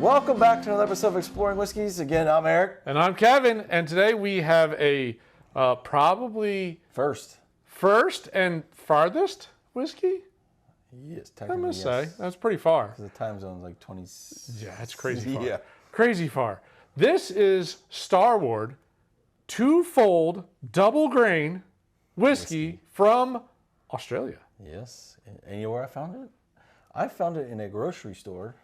Welcome back to another episode of Exploring Whiskeys. Again, I'm Eric. And I'm Kevin. And today we have a probably First and farthest whiskey. Yes, I'm technically, going to say. yes. That's pretty far. The time zone's like 20... Yeah, it's crazy far. Yeah. Crazy far. This is Starward two-fold double grain whiskey from Australia. Yes. And you know where I found it? I found it in a grocery store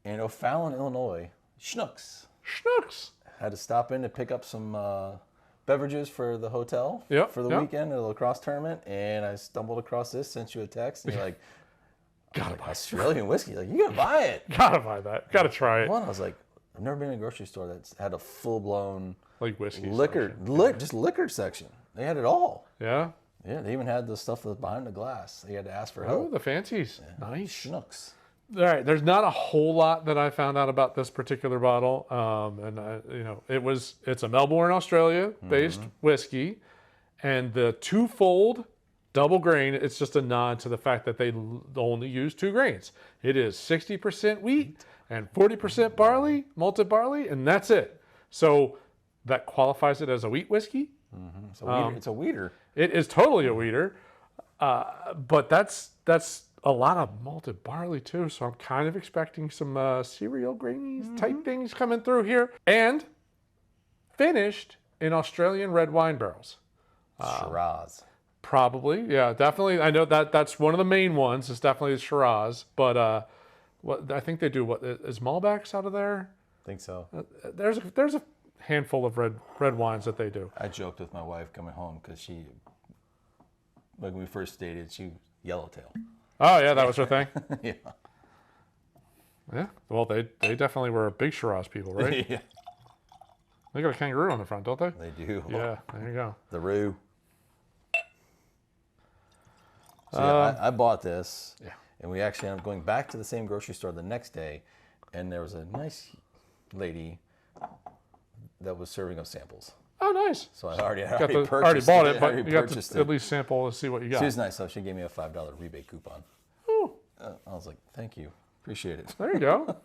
in O'Fallon, Illinois. Schnucks. Had to stop in to pick up some beverages for the hotel for the weekend at a lacrosse tournament, and I stumbled across this, sent you a text, and you're like, Gotta buy Australian whiskey. Like, you gotta buy it. Gotta buy that. Gotta try it. One, I was like, I've never been in a grocery store that's had a full-blown Like whiskey. liquor section. They had it all. Yeah. Yeah, they even had the stuff that's behind the glass. They had to ask for Oh, help. the fancies. Yeah. Nice. Schnucks. All right, there's not a whole lot that I found out about this particular bottle, it's a Melbourne, Australia-based whiskey, and the two-fold double grain. It's just a nod to the fact that they only use 2 grains. It is 60% wheat and 40% barley, malted barley, and that's it. So that qualifies it as a wheat whiskey. Mm-hmm. It's a weeder. It is totally a weeder, but that's a lot of malted barley too, so I'm kind of expecting some cereal grainy type things coming through here. And finished in Australian red wine barrels. Shiraz. Probably, yeah, definitely. I know that's one of the main ones. It's definitely the Shiraz, but what I think they do, what is Malbecs out of there? I think so. There's a handful of red wines that they do. I joked with my wife coming home because she, like when we first dated, she yellowtail. Oh yeah, that was her thing. Yeah. Yeah. Well, they definitely were big Shiraz people, right? Yeah. They got a kangaroo on the front, don't they? They do. Yeah. There you go. The roux. So yeah, I bought this, and we actually ended up going back to the same grocery store the next day, and there was a nice lady that was serving us samples. Oh, nice. So I already already bought it, but you got to at least sample and see what you got. She was nice, so she gave me a $5 rebate coupon. Oh. I was like, thank you. Appreciate it. There you go.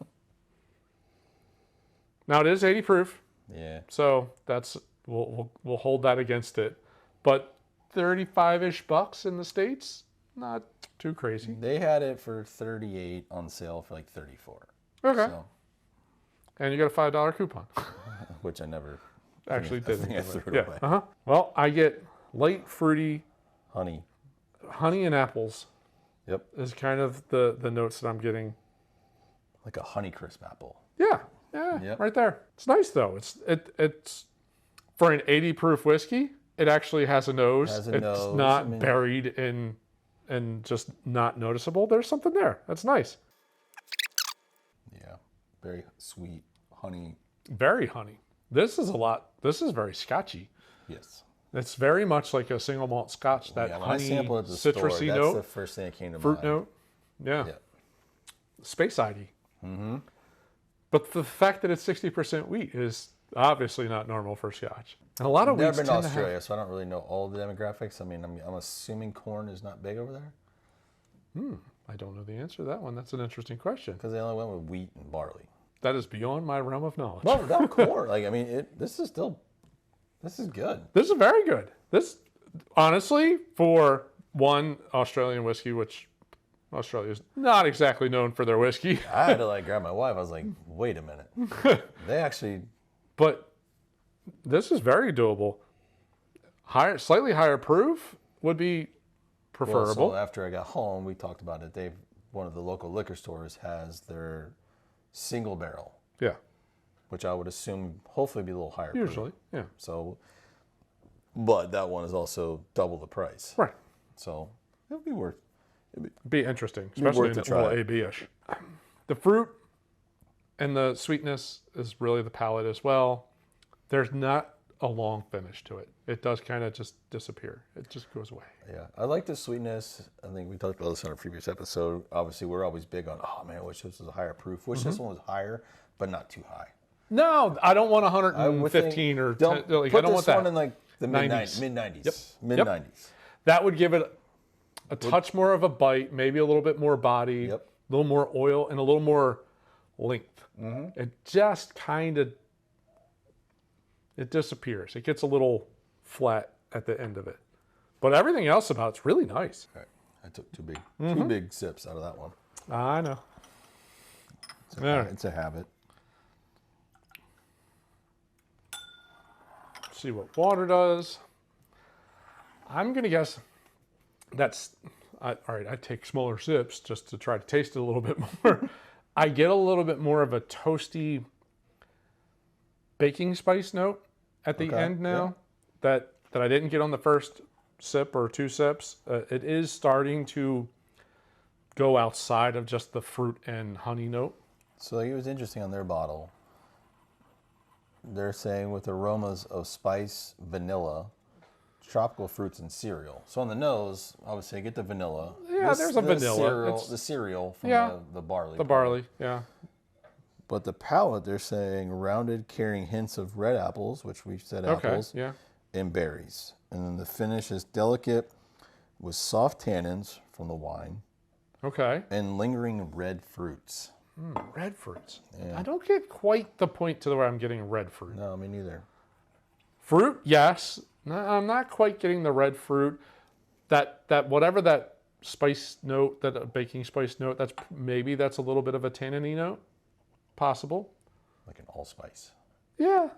Now it is 80 proof. Yeah. So that's we'll hold that against it. But 35-ish bucks in the States, not too crazy. They had it for 38 on sale for like 34. Okay. So, and you got a $5 coupon. which I never actually did. I threw it away. Well, I get light fruity honey and apples. Yep. Is kind of the notes that I'm getting. Like a Honeycrisp apple. Yeah, Yep. Right there. It's nice though. It's for an 80 proof whiskey. It actually has a nose. It's not buried in and just not noticeable. There's something there. That's nice. Yeah, very sweet honey. Very honey. This is very scotchy. Yes. It's very much like a single malt scotch. That when honey, I sampled at the citrusy store, note. that's the first thing that came to fruit mind. note. Yeah. Speyside-y. Mm-hmm. But the fact that it's 60% wheat is obviously not normal for scotch. And a lot of wheats Never been to tend Australia, so I don't really know all the demographics. I mean, I'm assuming corn is not big over there. I don't know the answer to that one. That's an interesting question. Because they only went with wheat and barley. That is beyond my realm of knowledge. Well, without corn, like I mean, this is good. This is very good. This, honestly, for one Australian whiskey, which Australia is not exactly known for their whiskey. I had to like grab my wife. I was like, wait a minute. They actually. But this is very doable. Slightly higher proof would be preferable. Well, so after I got home, we talked about it. One of the local liquor stores has their single barrel. Yeah. Which I would assume hopefully be a little higher. Usually, proof. Yeah. So, but that one is also double the price. Right. So it would be worth. Be interesting, especially in a little AB-ish. The fruit and the sweetness is really the palate as well. There's not a long finish to it. It does kind of just disappear. It just goes away. Yeah, I like the sweetness. I think we talked about this on a previous episode. Obviously, we're always big on, oh man, I wish this was a higher proof. Wish this one was higher, but not too high. No, I don't want 115 or 10. Like, I don't want that. Put this one in like the mid-90s. Yep. Mid-90s. That would give it a touch more of a bite, maybe a little bit more body, a little more oil, and a little more length. It just kind of, it disappears. It gets a little flat at the end of it. But everything else about it's really nice. All right. I took two big sips out of that one. I know. It's a habit. See what water does. I'm going to guess that's, all right, I take smaller sips just to try to taste it a little bit more. I get a little bit more of a toasty baking spice note at the end now that I didn't get on the first sip or two sips. It is starting to go outside of just the fruit and honey note. So it was interesting on their bottle. They're saying with aromas of spice, vanilla, tropical fruits, and cereal. So on the nose, I would say get the vanilla. Yeah, there's a vanilla. The cereal from the barley. The barley, yeah. But the palate, they're saying rounded, carrying hints of red apples, which we've said apples, and berries. And then the finish is delicate with soft tannins from the wine. Okay. And lingering red fruits. Red fruits. Yeah. I don't get quite the point to where I'm getting red fruit. No, me neither. Fruit, yes. No, I'm not quite getting the red fruit. That whatever that spice note, that baking spice note, that's a little bit of a tanniny note. Possible. Like an allspice. Yeah,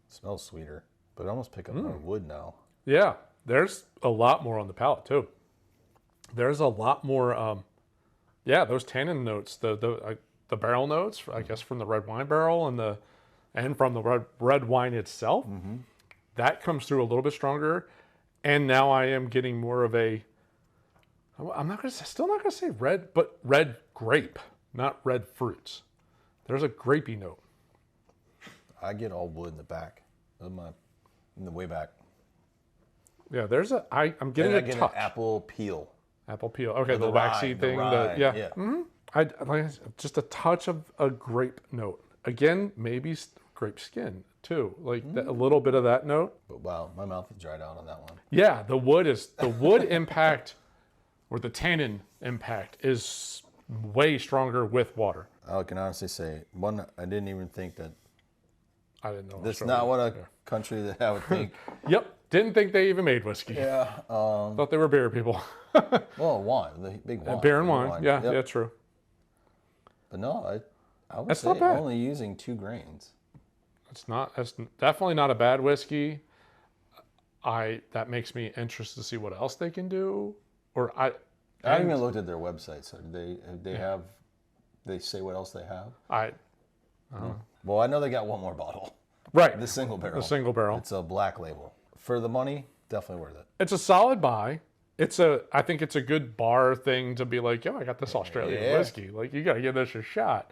Smells sweeter, but I almost pick up more wood now. Yeah, there's a lot more on the palate too. There's a lot more, those tannin notes, the barrel notes, I guess from the red wine barrel and from the red wine itself. That comes through a little bit stronger, and now I am getting more of a. Still not gonna say red, but red grape, not red fruits. There's a grapey note. I get all wood in the back of in the way back. Yeah, I'm getting a touch. An apple peel. Apple peel. Okay, the waxy thing. Just a touch of a grape note. Again, maybe grape skin too, like a little bit of that note. But wow, my mouth is dried out on that one. Yeah, the wood impact, or the tannin impact, is way stronger with water. I can honestly say, I didn't even think that. I didn't know. This is not what a country that I would think. Yep, didn't think they even made whiskey. Yeah. Thought they were beer people. Well, wine, the big wine. Beer and wine. Yeah, true. But no, I would That's say not bad. only using 2 grains. That's definitely not a bad whiskey. That makes me interested to see what else they can do. I haven't even looked at their website. So they say what else they have? Well, I know they got one more bottle. Right. The single barrel. The single barrel. It's a black label. For the money, definitely worth it. It's a solid buy. I think it's a good bar thing to be like, yo, I got this Australian whiskey. Like, you got to give this a shot.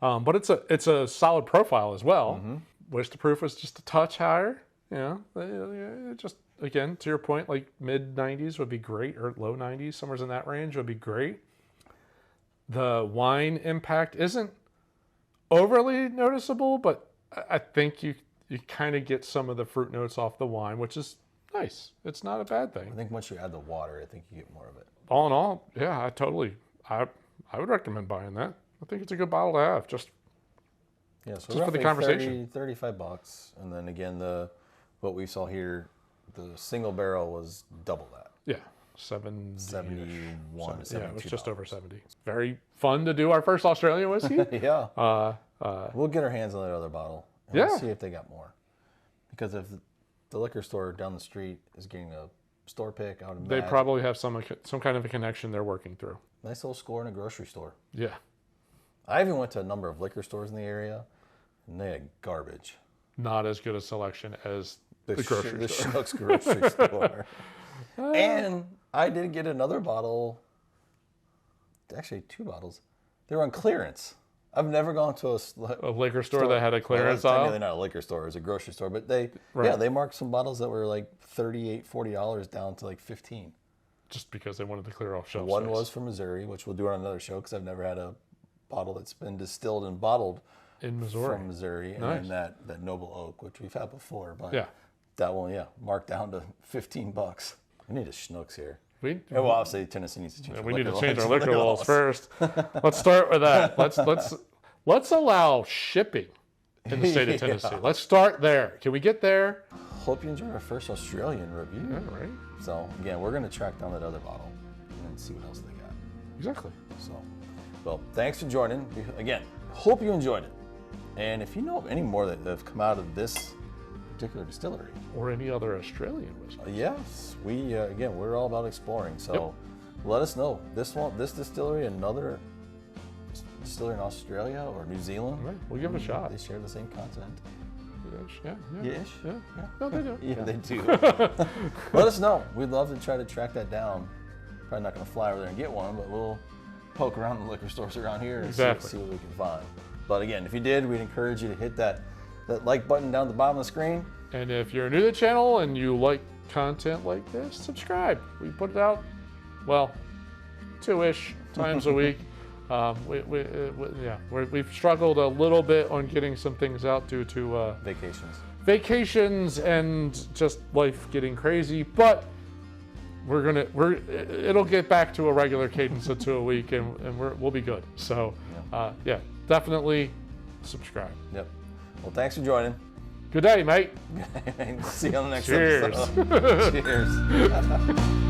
But it's a solid profile as well. Wish the proof was just a touch higher. Just again, to your point, like mid 90s would be great, or low 90s, somewhere in that range would be great. The wine impact isn't overly noticeable, but I think you kind of get some of the fruit notes off the wine, which is nice. It's not a bad thing. I think once you add the water, I think you get more of it. All in all, yeah, I would recommend buying that. I think it's a good bottle to have, just for the conversation. $35, and then again, what we saw here, the single barrel was double that. Yeah, 71. Yeah, it was just over 70. It's very fun to do our first Australian whiskey. Yeah. We'll get our hands on that other bottle. And we'll see if they got more. Because if the liquor store down the street is getting a store pick, I would imagine. They probably have some kind of a connection they're working through. Nice little score in a grocery store. Yeah. I even went to a number of liquor stores in the area, and they had garbage. Not as good a selection as the grocery store. The Schnucks grocery store. And I did get another bottle. Actually, 2 bottles. They were on clearance. I've never gone to a liquor store that had a clearance aisle. Technically not a liquor store; it was a grocery store. But they marked some bottles that were like $38, $40 down to like $15. Just because they wanted to clear off shelf One space. was from Missouri, which we'll do on another show because I've never had a bottle that's been distilled and bottled in Missouri. From Missouri, and then that Noble Oak, which we've had before. But yeah, that one, marked down to $15. I need a Schnucks here. We well, obviously Tennessee needs to change. we need to change our liquor laws first. Let's start with that. Let's allow shipping in the state of Tennessee. Let's start there. Can we get there? Hope you enjoyed our first Australian review. Yeah, right. So again, we're going to track down that other bottle and then see what else they got. Exactly. So, well, thanks for joining. Again, hope you enjoyed it. And if you know of any more that have come out of this particular distillery, Or any other Australian whiskey. yes, we again, we're all about exploring. So let us know. This distillery, another distillery in Australia or New Zealand. Right. We'll give it a shot. They share the same continent. Yeah. Yes. Yeah. No, they do. Yeah, they do. Let us know. We'd love to try to track that down. Probably not going to fly over there and get one, but we'll poke around the liquor stores around here and see what we can find. But again, if you did, we'd encourage you to hit that like button down at the bottom of the screen. And if you're new to the channel and you like content like this, subscribe. We put it out, well, 2-ish times a week. We've struggled a little bit on getting some things out due to vacations and just life getting crazy. But it'll get back to a regular cadence of 2 a week, and we'll be good. So definitely subscribe. Yep. Well, thanks for joining. Good day, mate. See you on the next Cheers. episode. Cheers.